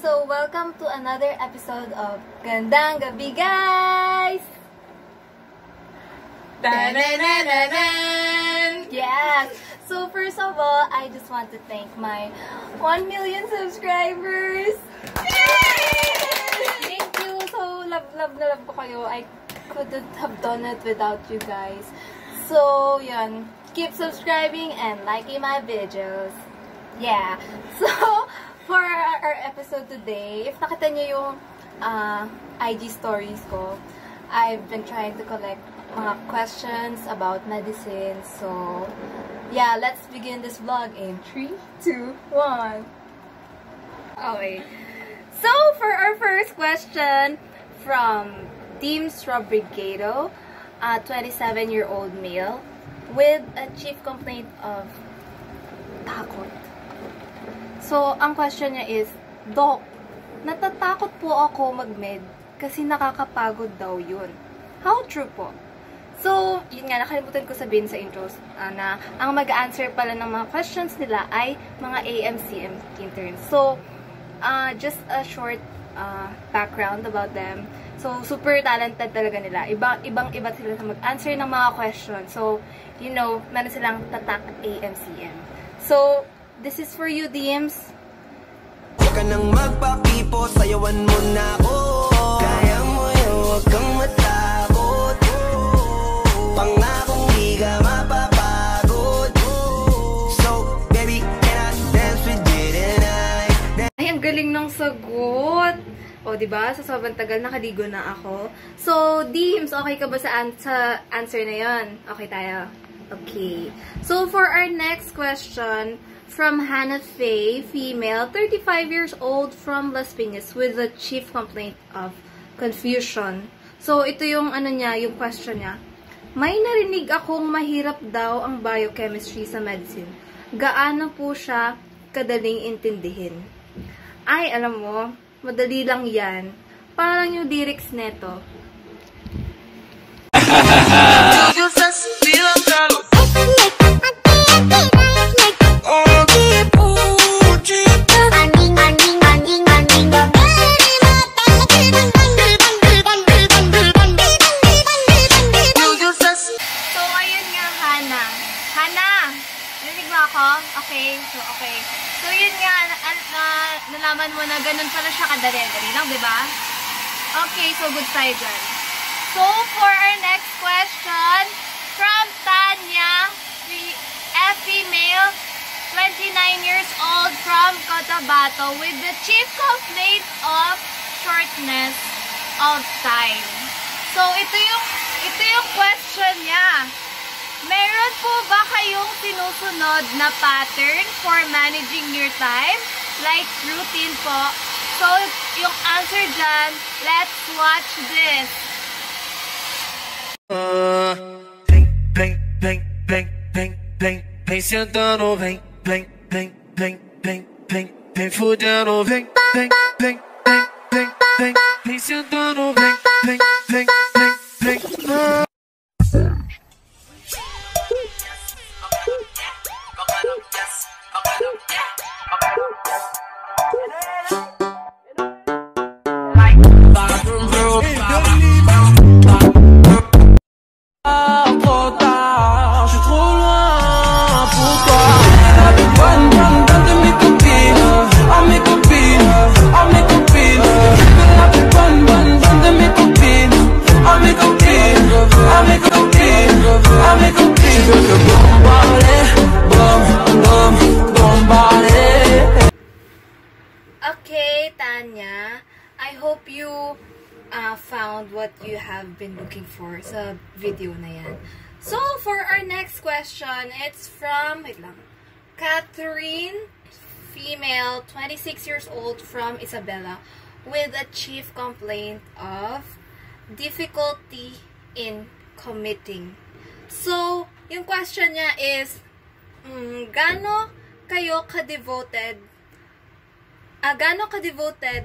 So welcome to another episode of Gandang Gabi, guys! Da-da-da-da-dan! Yes! So first of all, I just want to thank my 1 million subscribers! Yay! Thank you! So love ko kayo. I couldn't have done it without you guys. So, yan. Keep subscribing and liking my videos. Yeah. So, for our episode today, if nakita nyo yung IG stories ko, I've been trying to collect mga questions about medicine. So, yeah, let's begin this vlog in 3, 2, 1. Okay. So, for our first question from Team Strawbrigado, a 27-year-old male with a chief complaint of takot. So, ang question niya is, Doc, natatakot po ako mag-med kasi nakakapagod daw yun. How true po? So, yun nga, nakalimutan ko sabihin sa intros na ang mag-answer pala ng mga questions nila ay mga AMCM interns. So, just a short background about them. So, super talented talaga nila. Ibang-iba sila sa mag-answer ng mga questions. So, you know, meron silang tatak AMCM. So, this is for you, DMs. Huwag ka nang magpapipo, sayawan mo na ako. Kaya mo yun, huwag kang matakot. Pangakong di ka mapapagod. So, baby, can I dance with you tonight? Ay, ang galing ng sagot! O, diba? Sa sobrang tagal, nakaligo na ako. So, Deems, okay ka ba sa answer na yon? Okay tayo? Okay. So, for our next question, from Hannah Faye, female, 35 years old from Las Piñas with a chief complaint of confusion. So, ito yung ano niya, yung question niya. May narinig akong mahirap daw ang biochemistry sa medicine. Gaano po siya kadaling intindihin? Ay, alam mo, madali lang yan. Parang yung lyrics neto. So, yun nga, nalaman mo na ganun pala siya kadali-dali lang, di ba? Okay, so good side dyan. So, for our next question, from Tanya, a female, 29 years old from Cotabato with the chief complaint of shortness of time. So, ito yung question niya. Meron po ba kayong sinusunod na pattern for managing your time? Like routine po. So, yung answer dyan, let's watch this. Vem sentando, vem fudendo, vem sentando, vem. Okay, Tanya, I hope you found what you have been looking for sa video na yan. So, for our next question, it's from, wait lang, Catherine, female, 26 years old from Isabela, with a chief complaint of difficulty in committing. So, yung question niya is, gaano ka-devoted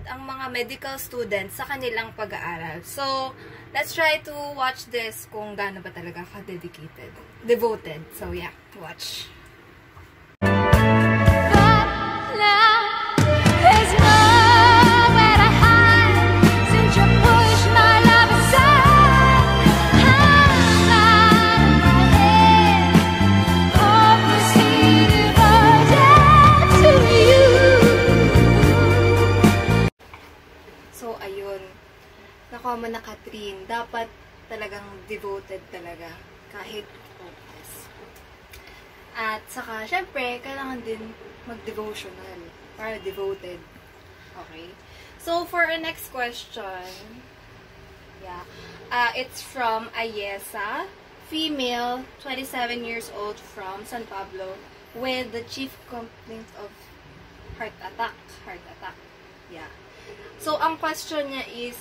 ang mga medical students sa kanilang pag-aaral? So, let's try to watch this kung gaano ba talaga devoted. So, yeah, watch. There's no naman na Catherine, dapat talagang devoted talaga. Kahit focus. At saka, syempre, kailangan din mag-devotional. Para devoted. Okay? So, for our next question, yeah, it's from Ayesa, female, 27 years old from San Pablo, with the chief complaint of heart attack. Heart attack. Yeah. So, ang question niya is,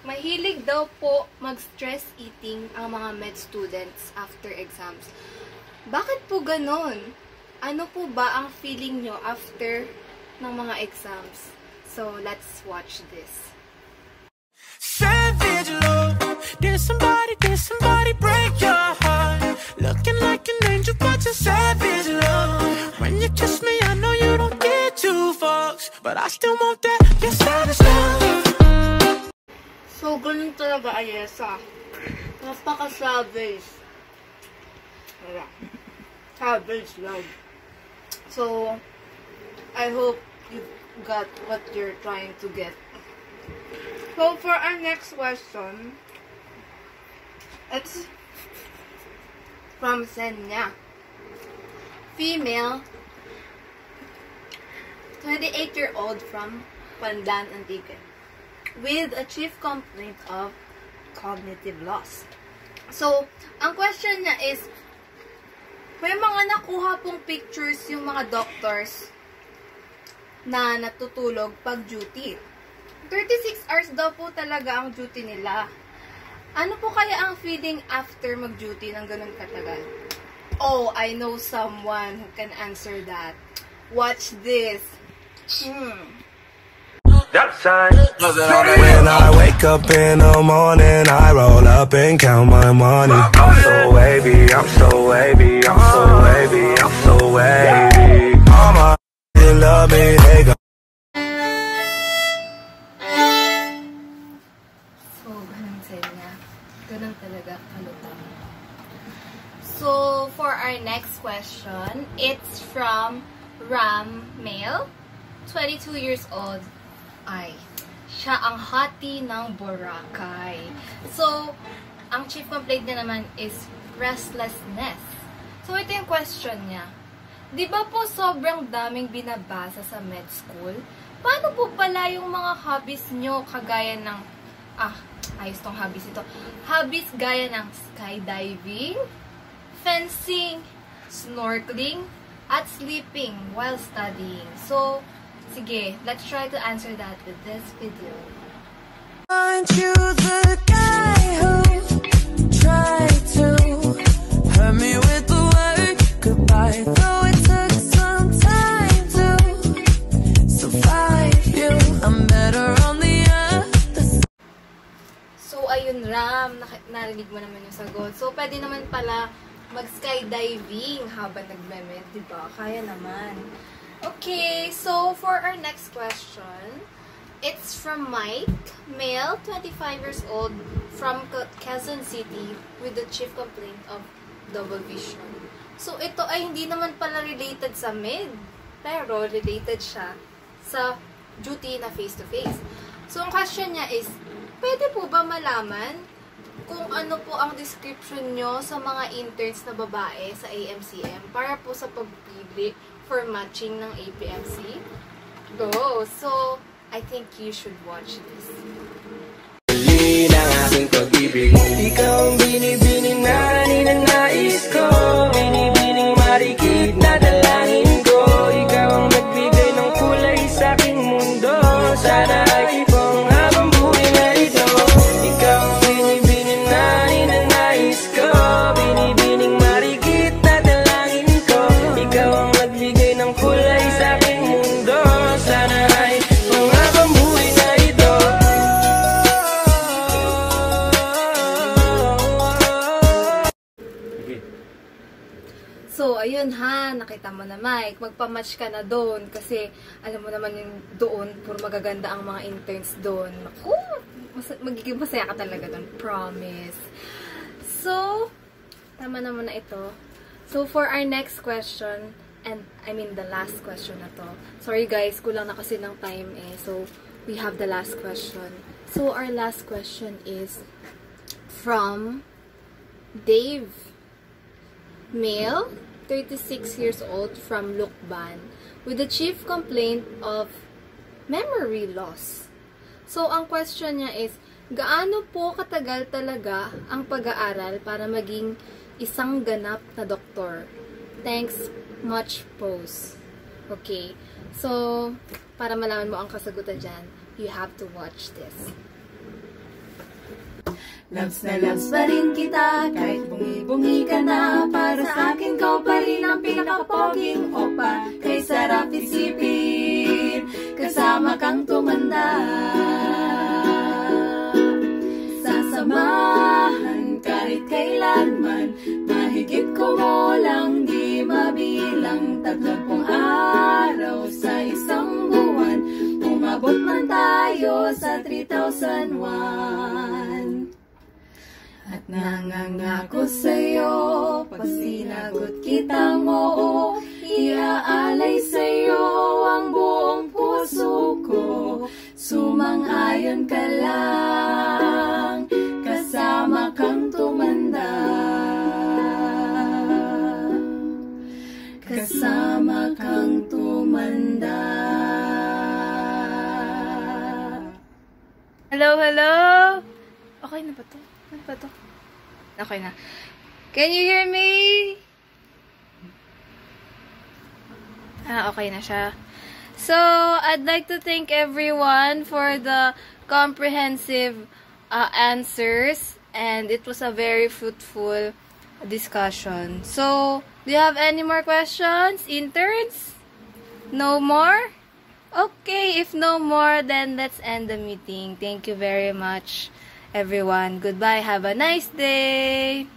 mahilig daw po mag-stress eating ang mga med students after exams. Bakit po ganon? Ano po ba ang feeling nyo after ng mga exams? So, let's watch this. Savage love, did somebody break your heart? Looking like an angel, but you're savage love. When you kiss me, I know you don't get two fucks, but I still want that, your savage love. So, ganun talaga, Ayesa. Napaka-savage. Wala. Savage love. So, I hope you got what you're trying to get. So, for our next question, it's from Senya. Female, 28-year-old from Pandan, Antique, with a chief complaint of cognitive loss. So, ang question niya is, may mga nakuha pong pictures yung mga doctors na natutulog pag duty. 36 hours daw po talaga ang duty nila. Ano po kaya ang feeling after mag-duty ng ganun katagal? Oh, I know someone who can answer that. Watch this. When I wake up in the morning, I roll up and count my money. I'm so wavy, I'm so wavy, I'm so wavy, I'm so wavy. All my love me, they go. So, ganun sila. Ganun talaga kalutang. So, for our next question, it's from Ram Male, 22 years old. Ay, siya ang hati ng Boracay. So, ang chief complaint niya naman is restlessness. So, ito yung question niya. Di ba po sobrang daming binabasa sa med school? Paano po pala yung mga hobbies nyo kagaya ng, ayos tong hobbies ito. Hobbies gaya ng skydiving, fencing, snorkeling, at sleeping while studying. So, sige, let's try to answer that with this video. Aren't you the guy who tried to hurt me with the word goodbye? Though it took some time to survive you, I'm better on the other side. So, ayun Ram, narinig mo naman yung sagot. So, pwede naman pala mag-skydiving habang nagme-med, diba? Kaya naman. Okay, so for our next question, it's from Mike, male, 25 years old, from Quezon City, with the chief complaint of double vision. So, ito ay hindi naman pala related sa med, pero related siya sa duty na face-to-face. So, ang question niya is, pwede po ba malaman kung ano po ang description nyo sa mga interns na babae sa AMCM para po sa pagpili for matching ng APMC? Go! So, I think you should watch this. Hindi ng aking pag-ibig, ikaw ang binibining na ninanais ko, binibining marikit na dalangin ko, ikaw ang nagbigay ng kulay sa aking mundo, sana ay ipong habang buhay na ito, ikaw ang binibining na ninanais ko, binibining marikit na dalangin ko, ikaw ang nagbigay ng kulay sa aking mundo, sana ay ipong habang buhay na ito. So, ayun ha, nakita mo na Mike, magpamatch ka na doon kasi alam mo naman yung doon, puro magaganda ang mga interns doon. Naku, magiging masaya ka talaga doon, promise. So, tama naman na ito. So, for our next question, And, I mean, the last question na to. Sorry guys, kulang na kasi ng time eh. So, we have the last question. So, our last question is from Dave. Male, 36 years old, from Lukban, with the chief complaint of memory loss. So, ang question niya is, gaano po katagal talaga ang pag-aaral para maging isang ganap na doktor? Thanks much, Pose. Okay. So, para malaman mo ang kasagutan dyan, you have to watch this. Loves na loves pa rin kita, kahit bungi-bungi ka na. Para sa akin, kau pa rin ang pinakapoging opa. Kay sarap isipin, kasama kang tumanda. Sasamahan kahit kailanman, mahigit ko mo lang di mabilang. 30 araw sa isang buwan, umabot man tayo sa 3,001. At nangangako sa'yo, pag sinagot kitang oo, iaalay sa'yo ang buong puso ko. Sumang-ayon ka lang, kasama kang tumanda. Kasama kang tumanda. Hello, hello! Okay na ba to? Ano ba to? Okay na. Can you hear me? Okay na siya. So, I'd like to thank everyone for the comprehensive answers, and it was a very fruitful discussion. So, do you have any more questions, interns? No more? Okay, if no more, then let's end the meeting. Thank you very much, everyone. Goodbye. Have a nice day.